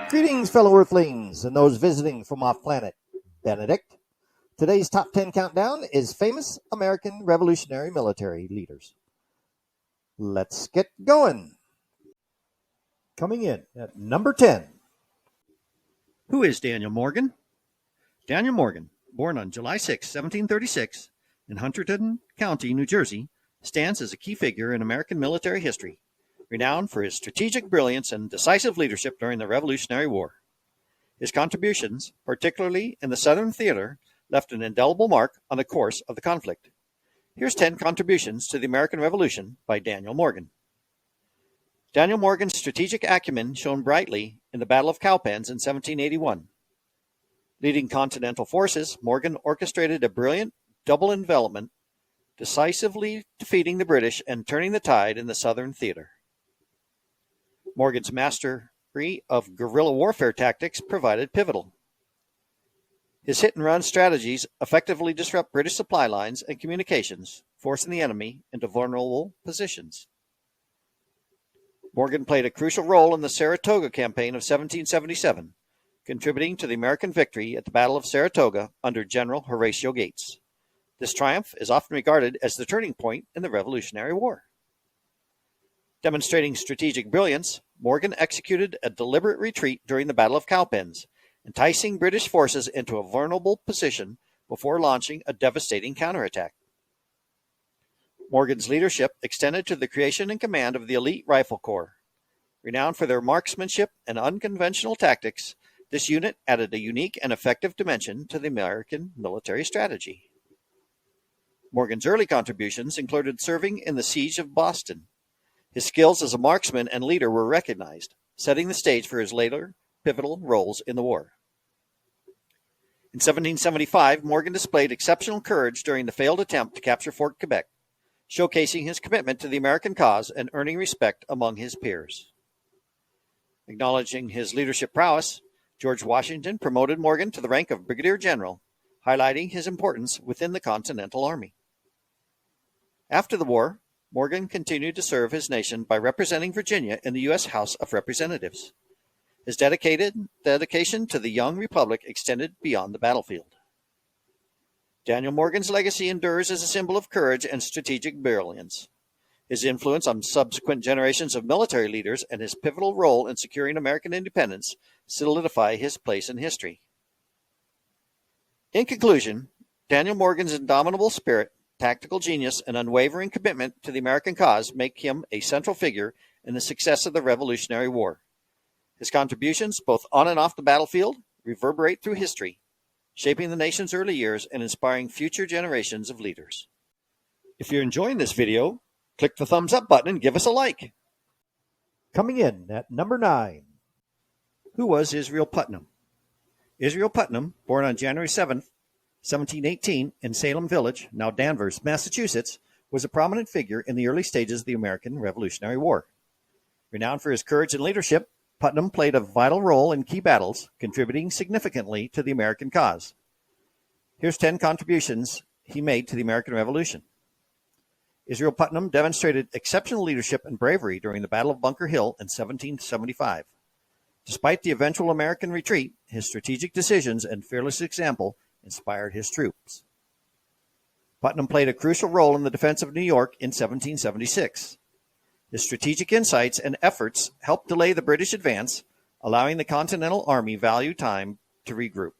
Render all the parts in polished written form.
Greetings, fellow Earthlings, and those visiting from off planet Benedict. Today's top 10 countdown is famous American Revolutionary military leaders. Let's get going. Coming in at number 10. Who is Daniel Morgan? Daniel Morgan, born on July 6, 1736, in Hunterdon County, New Jersey, stands as a key figure in American military history, renowned for his strategic brilliance and decisive leadership during the Revolutionary War. His contributions, particularly in the Southern Theater, left an indelible mark on the course of the conflict. Here's 10 contributions to the American Revolution by Daniel Morgan. Daniel Morgan's strategic acumen shone brightly in the Battle of Cowpens in 1781. Leading Continental forces, Morgan orchestrated a brilliant double envelopment, decisively defeating the British and turning the tide in the Southern Theater. Morgan's mastery of guerrilla warfare tactics proved pivotal. His hit-and-run strategies effectively disrupt British supply lines and communications, forcing the enemy into vulnerable positions. Morgan played a crucial role in the Saratoga campaign of 1777, contributing to the American victory at the Battle of Saratoga under General Horatio Gates. This triumph is often regarded as the turning point in the Revolutionary War. Demonstrating strategic brilliance, Morgan executed a deliberate retreat during the Battle of Cowpens, enticing British forces into a vulnerable position before launching a devastating counterattack. Morgan's leadership extended to the creation and command of the elite Rifle Corps. Renowned for their marksmanship and unconventional tactics, this unit added a unique and effective dimension to the American military strategy. Morgan's early contributions included serving in the Siege of Boston. His skills as a marksman and leader were recognized, setting the stage for his later pivotal roles in the war. In 1775, Morgan displayed exceptional courage during the failed attempt to capture Fort Quebec, showcasing his commitment to the American cause and earning respect among his peers. Acknowledging his leadership prowess, George Washington promoted Morgan to the rank of Brigadier General, highlighting his importance within the Continental Army. After the war, Morgan continued to serve his nation by representing Virginia in the U.S. House of Representatives. His dedication to the young republic extended beyond the battlefield. Daniel Morgan's legacy endures as a symbol of courage and strategic brilliance. His influence on subsequent generations of military leaders and his pivotal role in securing American independence solidify his place in history. In conclusion, Daniel Morgan's indomitable spirit, tactical genius, and unwavering commitment to the American cause make him a central figure in the success of the Revolutionary War. His contributions, both on and off the battlefield, reverberate through history, shaping the nation's early years and inspiring future generations of leaders. If you're enjoying this video, click the thumbs up button and give us a like. Coming in at number 9. Who was Israel Putnam? Israel Putnam, born on January 7, 1718, in Salem Village, now Danvers, Massachusetts, was a prominent figure in the early stages of the American Revolutionary War. Renowned for his courage and leadership, Putnam played a vital role in key battles, contributing significantly to the American cause. Here's 10 contributions he made to the American Revolution. Israel Putnam demonstrated exceptional leadership and bravery during the Battle of Bunker Hill in 1775. Despite the eventual American retreat, his strategic decisions and fearless example inspired his troops. Putnam played a crucial role in the defense of New York in 1776. His strategic insights and efforts helped delay the British advance, allowing the Continental Army valuable time to regroup.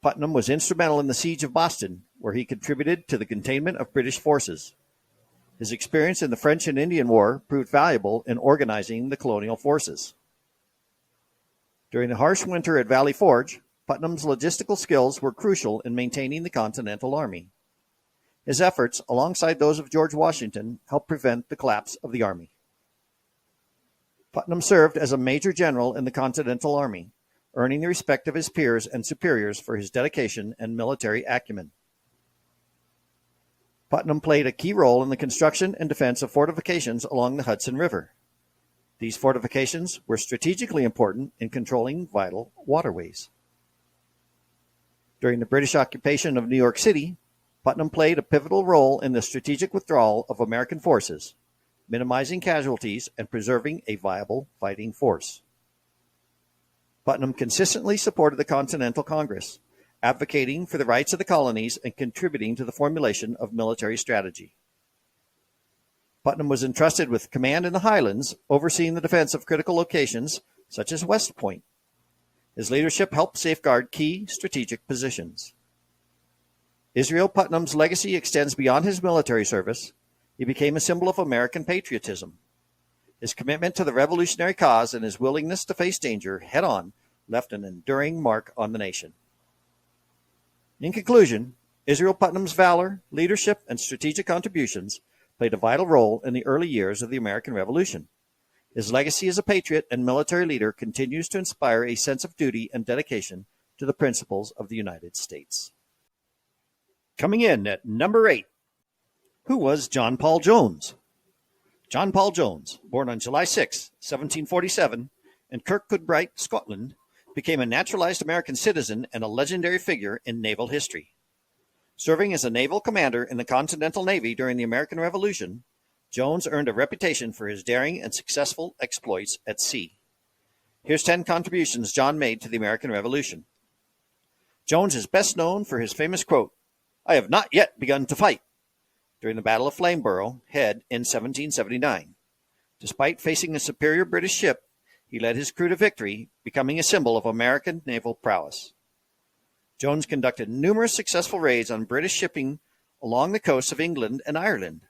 Putnam was instrumental in the Siege of Boston, where he contributed to the containment of British forces. His experience in the French and Indian War proved valuable in organizing the colonial forces. During the harsh winter at Valley Forge, Putnam's logistical skills were crucial in maintaining the Continental Army. His efforts, alongside those of George Washington, helped prevent the collapse of the Army. Putnam served as a major general in the Continental Army, earning the respect of his peers and superiors for his dedication and military acumen. Putnam played a key role in the construction and defense of fortifications along the Hudson River. These fortifications were strategically important in controlling vital waterways. During the British occupation of New York City, Putnam played a pivotal role in the strategic withdrawal of American forces, minimizing casualties and preserving a viable fighting force. Putnam consistently supported the Continental Congress, advocating for the rights of the colonies and contributing to the formulation of military strategy. Putnam was entrusted with command in the Highlands, overseeing the defense of critical locations such as West Point. His leadership helped safeguard key strategic positions. Israel Putnam's legacy extends beyond his military service. He became a symbol of American patriotism. His commitment to the revolutionary cause and his willingness to face danger head-on left an enduring mark on the nation. In conclusion, Israel Putnam's valor, leadership, and strategic contributions played a vital role in the early years of the American Revolution. His legacy as a patriot and military leader continues to inspire a sense of duty and dedication to the principles of the United States. Coming in at number 8, who was John Paul Jones? John Paul Jones, born on July 6, 1747, in Kirkcudbright, Scotland, became a naturalized American citizen and a legendary figure in naval history. Serving as a naval commander in the Continental Navy during the American Revolution, Jones earned a reputation for his daring and successful exploits at sea. Here's 10 contributions John made to the American Revolution. Jones is best known for his famous quote, "I have not yet begun to fight," during the Battle of Flamborough Head in 1779. Despite facing a superior British ship, he led his crew to victory, becoming a symbol of American naval prowess. Jones conducted numerous successful raids on British shipping along the coasts of England and Ireland.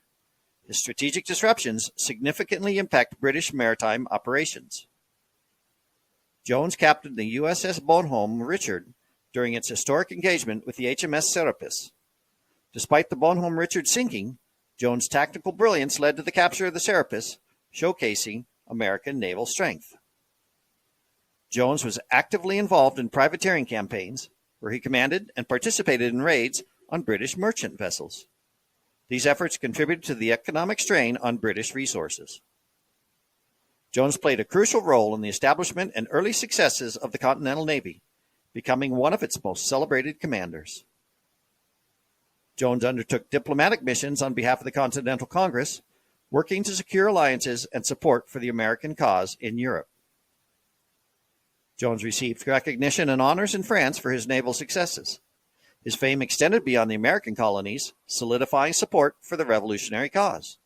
His strategic disruptions significantly impact British maritime operations. Jones captained the USS Bonhomme Richard during its historic engagement with the HMS Serapis. Despite the Bonhomme Richard sinking, Jones' tactical brilliance led to the capture of the Serapis, showcasing American naval strength. Jones was actively involved in privateering campaigns, where he commanded and participated in raids on British merchant vessels. These efforts contributed to the economic strain on British resources. Jones played a crucial role in the establishment and early successes of the Continental Navy, becoming one of its most celebrated commanders. Jones undertook diplomatic missions on behalf of the Continental Congress, working to secure alliances and support for the American cause in Europe. Jones received recognition and honors in France for his naval successes. His fame extended beyond the American colonies, solidifying support for the revolutionary cause.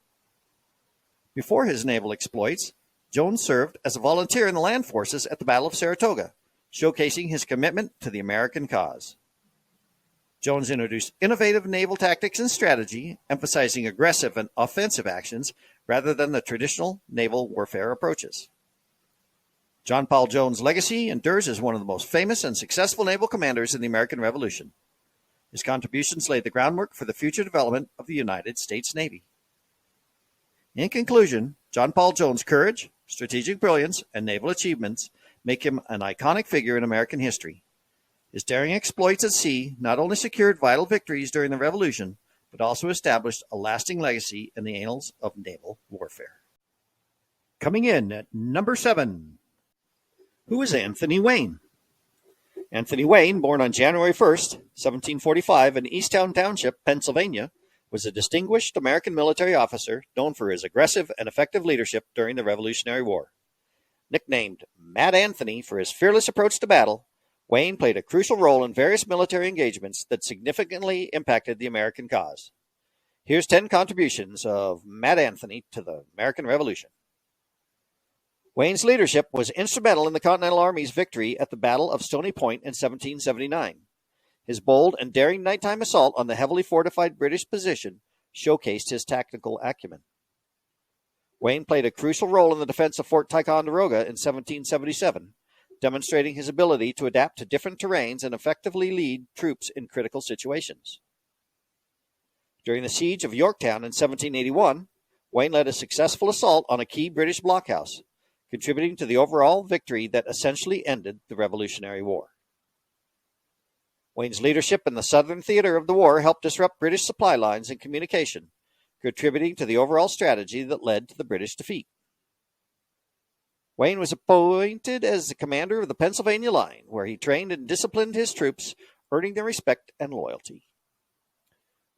Before his naval exploits, Jones served as a volunteer in the land forces at the Battle of Saratoga, showcasing his commitment to the American cause. Jones introduced innovative naval tactics and strategy, emphasizing aggressive and offensive actions rather than the traditional naval warfare approaches. John Paul Jones' legacy endures as one of the most famous and successful naval commanders in the American Revolution. His contributions laid the groundwork for the future development of the United States Navy. In conclusion, John Paul Jones' courage, strategic brilliance, and naval achievements make him an iconic figure in American history. His daring exploits at sea not only secured vital victories during the Revolution, but also established a lasting legacy in the annals of naval warfare. Coming in at number 7, who is Anthony Wayne? Anthony Wayne, born on January 1st, 1745 in Easttown Township, Pennsylvania, was a distinguished American military officer known for his aggressive and effective leadership during the Revolutionary War. Nicknamed Mad Anthony for his fearless approach to battle, Wayne played a crucial role in various military engagements that significantly impacted the American cause. Here's 10 contributions of Mad Anthony to the American Revolution. Wayne's leadership was instrumental in the Continental Army's victory at the Battle of Stony Point in 1779. His bold and daring nighttime assault on the heavily fortified British position showcased his tactical acumen. Wayne played a crucial role in the defense of Fort Ticonderoga in 1777, demonstrating his ability to adapt to different terrains and effectively lead troops in critical situations. During the siege of Yorktown in 1781, Wayne led a successful assault on a key British blockhouse, contributing to the overall victory that essentially ended the Revolutionary War. Wayne's leadership in the Southern theater of the war helped disrupt British supply lines and communication, contributing to the overall strategy that led to the British defeat. Wayne was appointed as the commander of the Pennsylvania line, where he trained and disciplined his troops, earning their respect and loyalty.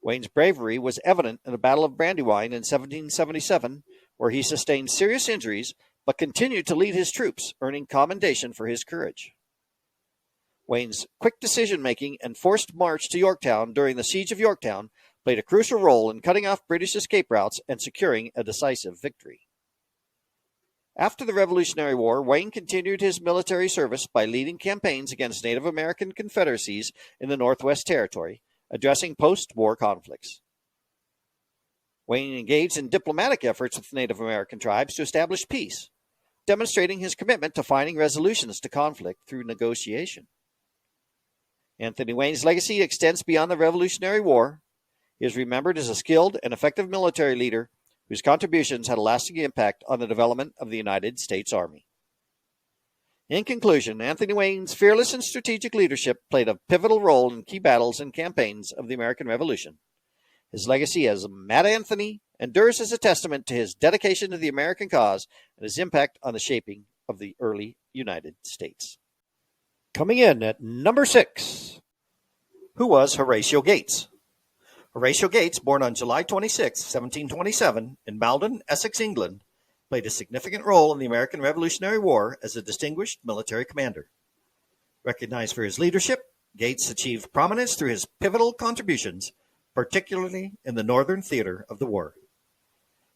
Wayne's bravery was evident in the Battle of Brandywine in 1777, where he sustained serious injuries but continued to lead his troops, earning commendation for his courage. Wayne's quick decision-making and forced march to Yorktown during the Siege of Yorktown played a crucial role in cutting off British escape routes and securing a decisive victory. After the Revolutionary War, Wayne continued his military service by leading campaigns against Native American confederacies in the Northwest Territory, addressing post-war conflicts. Wayne engaged in diplomatic efforts with Native American tribes to establish peace, demonstrating his commitment to finding resolutions to conflict through negotiation. Anthony Wayne's legacy extends beyond the Revolutionary War. He is remembered as a skilled and effective military leader whose contributions had a lasting impact on the development of the United States Army. In conclusion, Anthony Wayne's fearless and strategic leadership played a pivotal role in key battles and campaigns of the American Revolution. His legacy as Mad Anthony endures as a testament to his dedication to the American cause and his impact on the shaping of the early United States. Coming in at number 6, who was Horatio Gates? Horatio Gates, born on July 26, 1727, in Malden, Essex, England, played a significant role in the American Revolutionary War as a distinguished military commander. Recognized for his leadership, Gates achieved prominence through his pivotal contributions, particularly in the Northern theater of the war.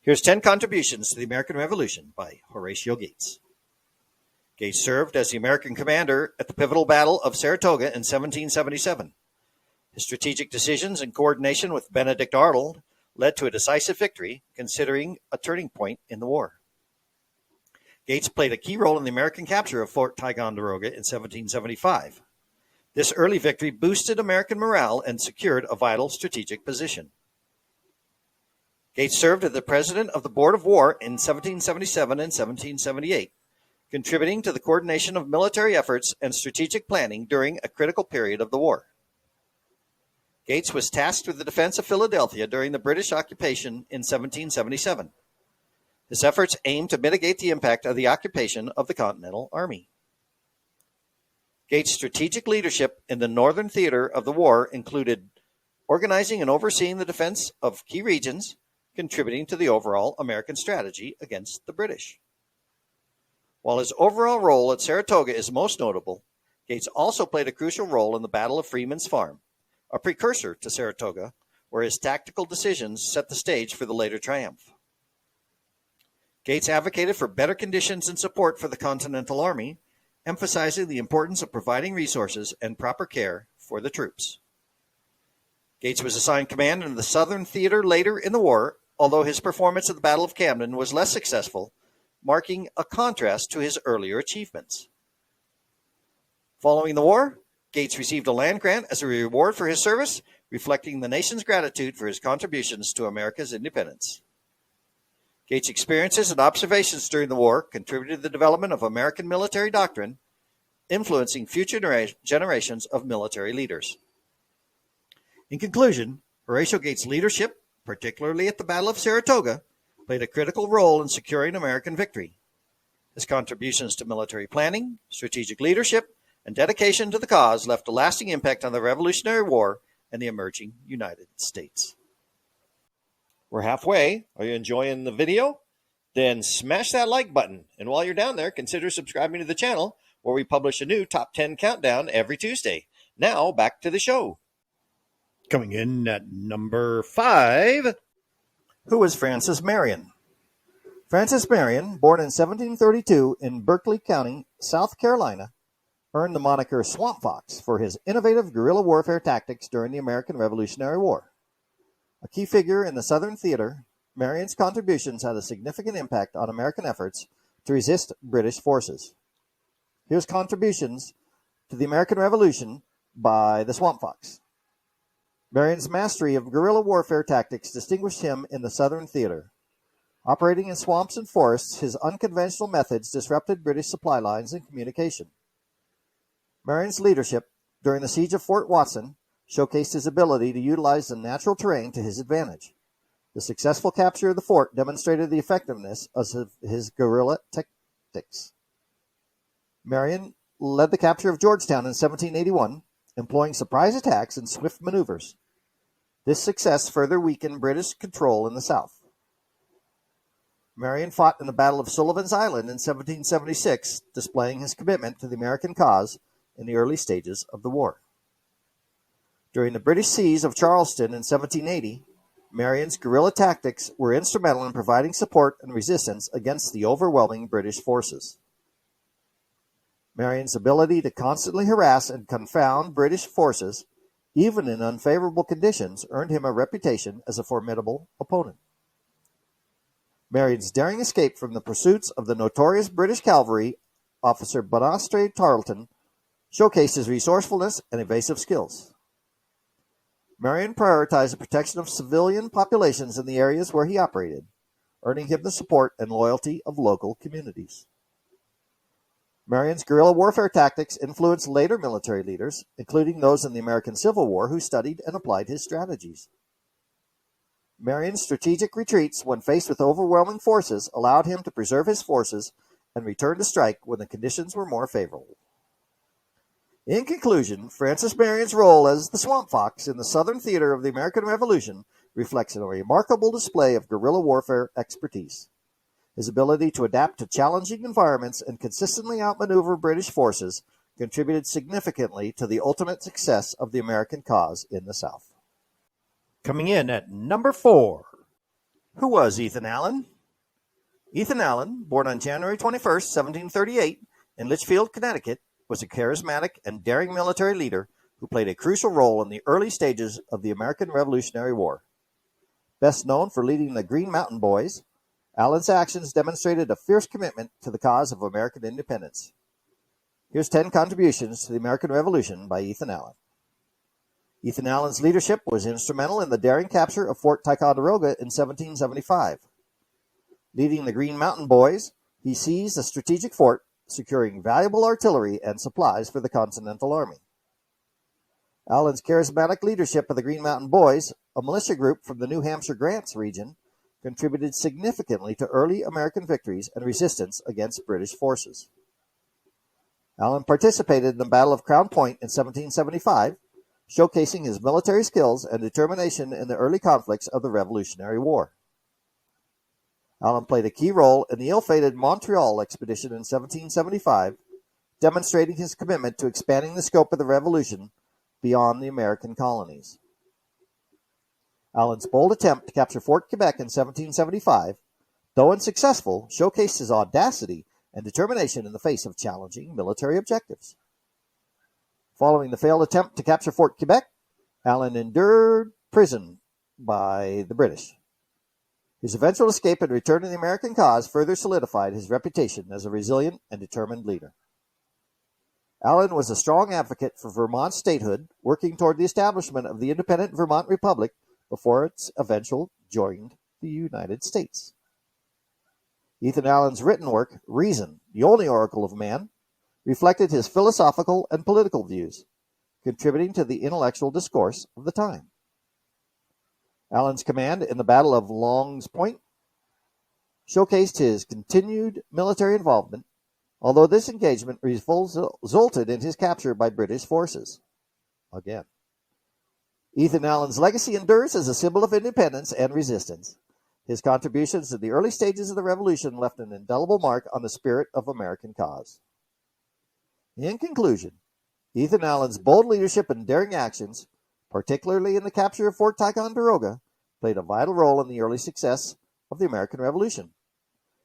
Here's 10 contributions to the American Revolution by Horatio Gates. Gates served as the American commander at the pivotal Battle of Saratoga in 1777. His strategic decisions and coordination with Benedict Arnold led to a decisive victory, considering a turning point in the war. Gates played a key role in the American capture of Fort Ticonderoga in 1775. This early victory boosted American morale and secured a vital strategic position. Gates served as the president of the Board of War in 1777 and 1778, contributing to the coordination of military efforts and strategic planning during a critical period of the war. Gates was tasked with the defense of Philadelphia during the British occupation in 1777. His efforts aimed to mitigate the impact of the occupation of the Continental Army. Gates' strategic leadership in the Northern theater of the war included organizing and overseeing the defense of key regions, contributing to the overall American strategy against the British. While his overall role at Saratoga is most notable, Gates also played a crucial role in the Battle of Freeman's Farm, a precursor to Saratoga, where his tactical decisions set the stage for the later triumph. Gates advocated for better conditions and support for the Continental Army, emphasizing the importance of providing resources and proper care for the troops. Gates was assigned command in the Southern Theater later in the war, although his performance at the Battle of Camden was less successful, marking a contrast to his earlier achievements. Following the war, Gates received a land grant as a reward for his service, reflecting the nation's gratitude for his contributions to America's independence. Gates' experiences and observations during the war contributed to the development of American military doctrine, influencing future generations of military leaders. In conclusion, Horatio Gates' leadership, particularly at the Battle of Saratoga, played a critical role in securing American victory. His contributions to military planning, strategic leadership, and dedication to the cause left a lasting impact on the Revolutionary War and the emerging United States. We're halfway. Are you enjoying the video? Then smash that like button. And while you're down there, consider subscribing to the channel where we publish a new Top 10 Countdown every Tuesday. Now, back to the show. Coming in at number 5. Who was Francis Marion? Francis Marion, born in 1732 in Berkeley County, South Carolina, earned the moniker Swamp Fox for his innovative guerrilla warfare tactics during the American Revolutionary War. A key figure in the Southern theater, Marion's contributions had a significant impact on American efforts to resist British forces. Here's contributions to the American Revolution by the Swamp Fox. Marion's mastery of guerrilla warfare tactics distinguished him in the Southern theater. Operating in swamps and forests, his unconventional methods disrupted British supply lines and communication. Marion's leadership during the siege of Fort Watson showcased his ability to utilize the natural terrain to his advantage. The successful capture of the fort demonstrated the effectiveness of his guerrilla tactics. Marion led the capture of Georgetown in 1781, employing surprise attacks and swift maneuvers. This success further weakened British control in the South. Marion fought in the Battle of Sullivan's Island in 1776, displaying his commitment to the American cause in the early stages of the war. During the British siege of Charleston in 1780, Marion's guerrilla tactics were instrumental in providing support and resistance against the overwhelming British forces. Marion's ability to constantly harass and confound British forces, even in unfavorable conditions, earned him a reputation as a formidable opponent. Marion's daring escape from the pursuits of the notorious British cavalry officer Bonastre Tarleton showcased his resourcefulness and evasive skills. Marion prioritized the protection of civilian populations in the areas where he operated, earning him the support and loyalty of local communities. Marion's guerrilla warfare tactics influenced later military leaders, including those in the American Civil War who studied and applied his strategies. Marion's strategic retreats when faced with overwhelming forces allowed him to preserve his forces and return to strike when the conditions were more favorable. In conclusion, Francis Marion's role as the Swamp Fox in the Southern theater of the American Revolution reflects a remarkable display of guerrilla warfare expertise. His ability to adapt to challenging environments and consistently outmaneuver British forces contributed significantly to the ultimate success of the American cause in the South. Coming in at number 4. Who was Ethan Allen? Ethan Allen, born on January 21st, 1738, in Litchfield, Connecticut, was a charismatic and daring military leader who played a crucial role in the early stages of the American Revolutionary War. Best known for leading the Green Mountain Boys, Allen's actions demonstrated a fierce commitment to the cause of American independence. Here's 10 contributions to the American Revolution by Ethan Allen. Ethan Allen's leadership was instrumental in the daring capture of Fort Ticonderoga in 1775. Leading the Green Mountain Boys, he seized a strategic fort, securing valuable artillery and supplies for the Continental Army. Allen's charismatic leadership of the Green Mountain Boys, a militia group from the New Hampshire Grants region, contributed significantly to early American victories and resistance against British forces. Allen participated in the Battle of Crown Point in 1775, showcasing his military skills and determination in the early conflicts of the Revolutionary War. Allen played a key role in the ill-fated Montreal expedition in 1775, demonstrating his commitment to expanding the scope of the Revolution beyond the American colonies. Allen's bold attempt to capture Fort Quebec in 1775, though unsuccessful, showcased his audacity and determination in the face of challenging military objectives. Following the failed attempt to capture Fort Quebec, Allen endured prison by the British. His eventual escape and return to the American cause further solidified his reputation as a resilient and determined leader. Allen was a strong advocate for Vermont statehood, working toward the establishment of the independent Vermont Republic before its eventual joined the United States. Ethan Allen's written work, Reason, the Only Oracle of Man, reflected his philosophical and political views, contributing to the intellectual discourse of the time. Allen's command in the Battle of Long's Point showcased his continued military involvement, although this engagement resulted in his capture by British forces. Again. Ethan Allen's legacy endures as a symbol of independence and resistance. His contributions to the early stages of the Revolution left an indelible mark on the spirit of American cause. In conclusion, Ethan Allen's bold leadership and daring actions, particularly in the capture of Fort Ticonderoga, played a vital role in the early success of the American Revolution.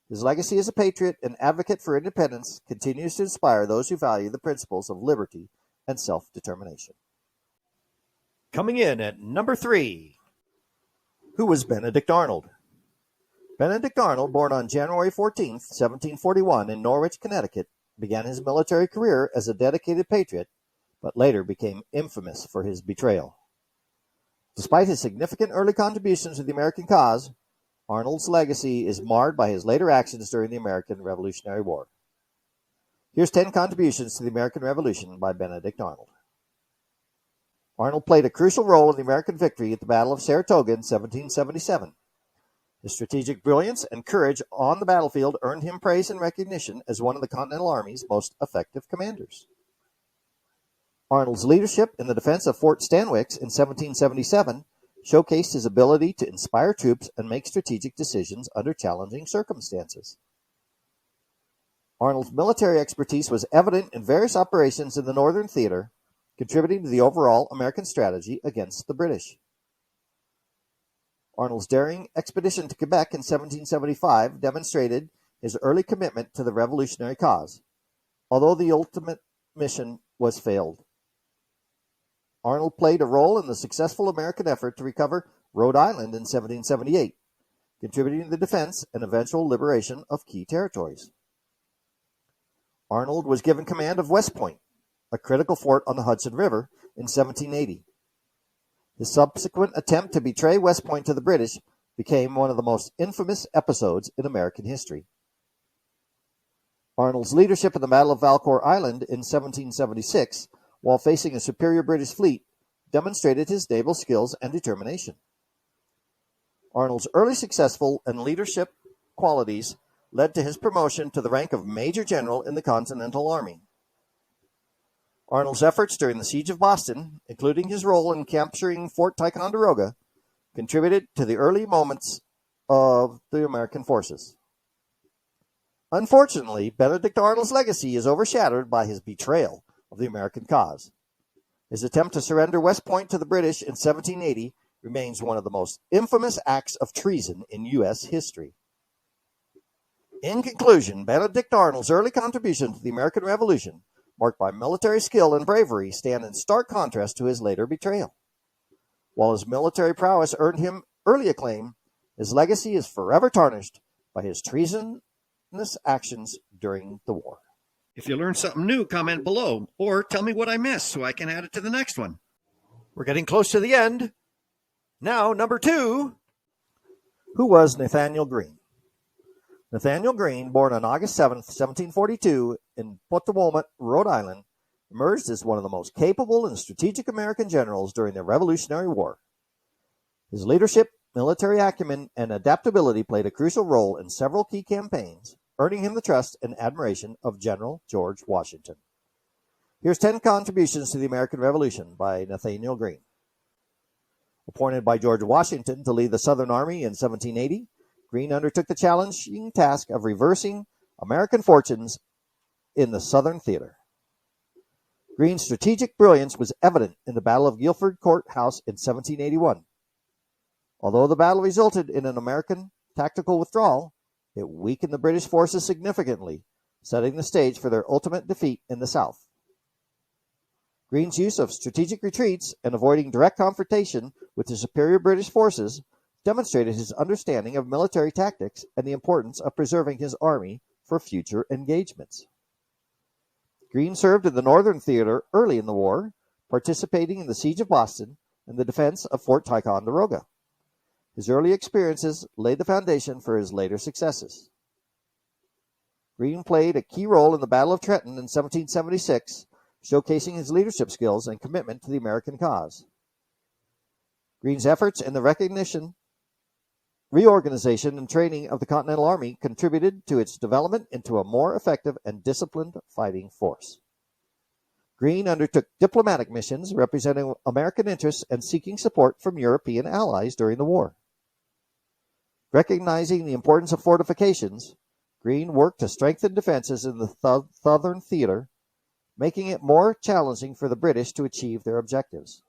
His legacy as a patriot and advocate for independence continues to inspire those who value the principles of liberty and self-determination. Coming in at number 3. Who was Benedict Arnold? Benedict Arnold, born on January 14, 1741 in Norwich, Connecticut, began his military career as a dedicated patriot, but later became infamous for his betrayal. Despite his significant early contributions to the American cause, Arnold's legacy is marred by his later actions during the American Revolutionary War. Here's 10 contributions to the American Revolution by Benedict Arnold. Arnold played a crucial role in the American victory at the Battle of Saratoga in 1777. His strategic brilliance and courage on the battlefield earned him praise and recognition as one of the Continental Army's most effective commanders. Arnold's leadership in the defense of Fort Stanwix in 1777 showcased his ability to inspire troops and make strategic decisions under challenging circumstances. Arnold's military expertise was evident in various operations in the Northern Theater, contributing to the overall American strategy against the British. Arnold's daring expedition to Quebec in 1775 demonstrated his early commitment to the revolutionary cause, although the ultimate mission was failed. Arnold played a role in the successful American effort to recover Rhode Island in 1778, contributing to the defense and eventual liberation of key territories. Arnold was given command of West Point, a critical fort on the Hudson River, in 1780. His subsequent attempt to betray West Point to the British became one of the most infamous episodes in American history. Arnold's leadership in the Battle of Valcour Island in 1776, while facing a superior British fleet, demonstrated his naval skills and determination. Arnold's early successful and leadership qualities led to his promotion to the rank of Major General in the Continental Army. Arnold's efforts during the Siege of Boston, including his role in capturing Fort Ticonderoga, contributed to the early moments of the American forces. Unfortunately, Benedict Arnold's legacy is overshadowed by his betrayal of the American cause. His attempt to surrender West Point to the British in 1780 remains one of the most infamous acts of treason in U.S. history. In conclusion, Benedict Arnold's early contribution to the American Revolution, marked by military skill and bravery, stand in stark contrast to his later betrayal. While his military prowess earned him early acclaim, his legacy is forever tarnished by his treasonous actions during the war. If you learned something new, comment below, or tell me what I missed so I can add it to the next one. We're getting close to the end. Now, number 2. Who was Nathaniel Greene? Nathaniel Greene, born on August 7, 1742, in Potawatomi, Rhode Island, emerged as one of the most capable and strategic American generals during the Revolutionary War. His leadership, military acumen, and adaptability played a crucial role in several key campaigns, earning him the trust and admiration of General George Washington. Here's 10 contributions to the American Revolution by Nathaniel Greene. Appointed by George Washington to lead the Southern Army in 1780, Greene undertook the challenging task of reversing American fortunes in the Southern Theater. Greene's strategic brilliance was evident in the Battle of Guilford Court House in 1781. Although the battle resulted in an American tactical withdrawal, it weakened the British forces significantly, setting the stage for their ultimate defeat in the South. Greene's use of strategic retreats and avoiding direct confrontation with the superior British forces demonstrated his understanding of military tactics and the importance of preserving his army for future engagements. Greene served in the Northern Theater early in the war, participating in the Siege of Boston and the defense of Fort Ticonderoga. His early experiences laid the foundation for his later successes. Greene played a key role in the Battle of Trenton in 1776, showcasing his leadership skills and commitment to the American cause. Greene's efforts in the reorganization and training of the Continental Army contributed to its development into a more effective and disciplined fighting force. Greene undertook diplomatic missions representing American interests and seeking support from European allies during the war. Recognizing the importance of fortifications, Greene worked to strengthen defenses in the Southern Theater, making it more challenging for the British to achieve their objectives.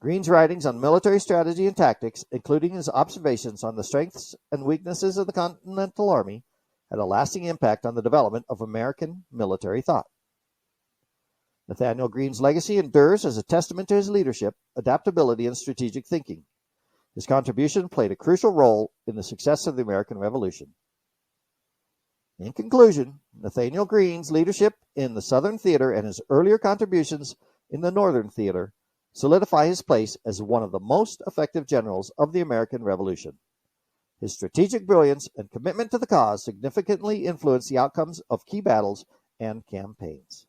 Greene's writings on military strategy and tactics, including his observations on the strengths and weaknesses of the Continental Army, had a lasting impact on the development of American military thought. Nathaniel Greene's legacy endures as a testament to his leadership, adaptability, and strategic thinking. His contribution played a crucial role in the success of the American Revolution. In conclusion, Nathaniel Greene's leadership in the Southern Theater and his earlier contributions in the Northern Theater solidify his place as one of the most effective generals of the American Revolution. His strategic brilliance and commitment to the cause significantly influenced the outcomes of key battles and campaigns.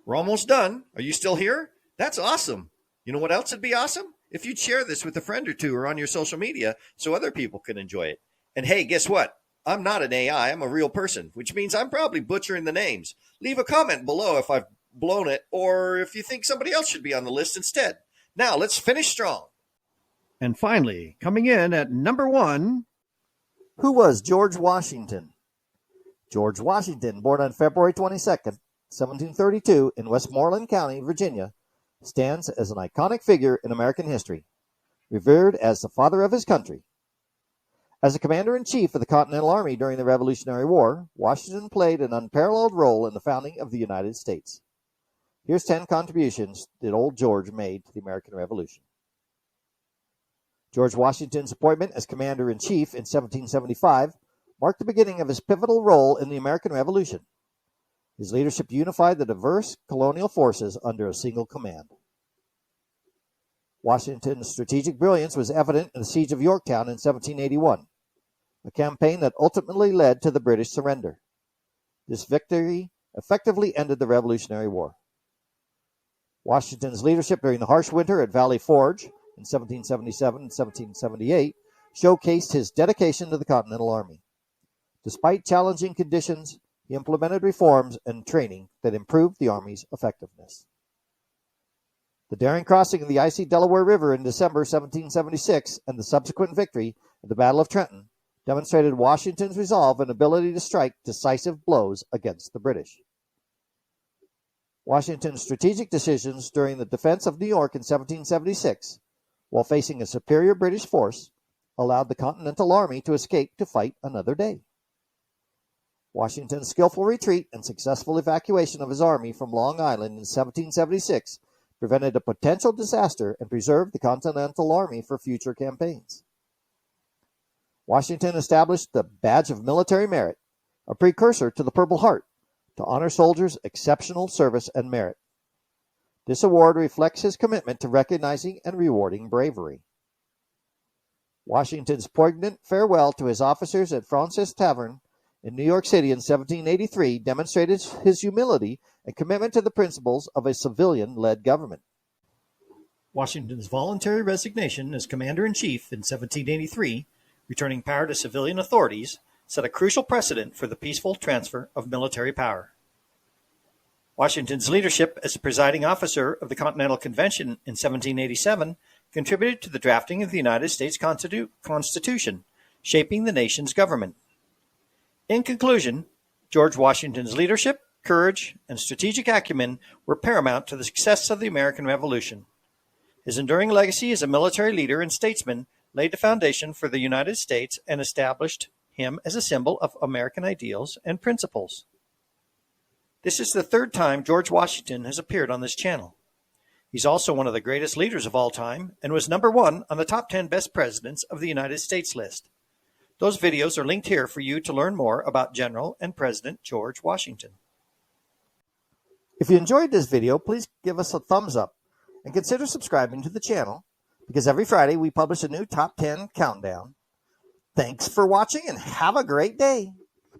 We're almost done. Are you still here? That's awesome. You know what else would be awesome? If you'd share this with a friend or two or on your social media so other people can enjoy it. And hey, guess what? I'm not an AI. I'm a real person, which means I'm probably butchering the names. Leave a comment below if I've blown it or if you think somebody else should be on the list instead. Now, let's finish strong. And finally, coming in at number 1. Who was George Washington? George Washington, born on February 22nd, 1732 in Westmoreland County, Virginia, stands as an iconic figure in American history, revered as the father of his country. As a commander-in-chief of the Continental Army during the Revolutionary War, Washington played an unparalleled role in the founding of the United States. Here's 10 contributions that old George made to the American Revolution. George Washington's appointment as commander-in-chief in 1775 marked the beginning of his pivotal role in the American Revolution. His leadership unified the diverse colonial forces under a single command. Washington's strategic brilliance was evident in the Siege of Yorktown in 1781, a campaign that ultimately led to the British surrender. This victory effectively ended the Revolutionary War. Washington's leadership during the harsh winter at Valley Forge in 1777 and 1778 showcased his dedication to the Continental Army. Despite challenging conditions, he implemented reforms and training that improved the Army's effectiveness. The daring crossing of the icy Delaware River in December 1776 and the subsequent victory at the Battle of Trenton demonstrated Washington's resolve and ability to strike decisive blows against the British. Washington's strategic decisions during the defense of New York in 1776, while facing a superior British force, allowed the Continental Army to escape to fight another day. Washington's skillful retreat and successful evacuation of his army from Long Island in 1776 prevented a potential disaster and preserved the Continental Army for future campaigns. Washington established the Badge of Military Merit, a precursor to the Purple Heart, to honor soldiers' exceptional service and merit. This award reflects his commitment to recognizing and rewarding bravery. Washington's poignant farewell to his officers at Fraunces Tavern in New York City in 1783 demonstrated his humility and commitment to the principles of a civilian-led government. Washington's voluntary resignation as commander-in-chief in 1783, returning power to civilian authorities, set a crucial precedent for the peaceful transfer of military power. Washington's leadership as the presiding officer of the Continental Convention in 1787 contributed to the drafting of the United States Constitution, shaping the nation's government. In conclusion, George Washington's leadership, courage, and strategic acumen were paramount to the success of the American Revolution. His enduring legacy as a military leader and statesman laid the foundation for the United States and established him as a symbol of American ideals and principles. This is the third time George Washington has appeared on this channel. He's also one of the greatest leaders of all time and was #1 on the top 10 best presidents of the United States list. Those videos are linked here for you to learn more about General and President George Washington. If you enjoyed this video, please give us a thumbs up and consider subscribing to the channel, because every Friday we publish a new top 10 countdown. Thanks for watching and have a great day.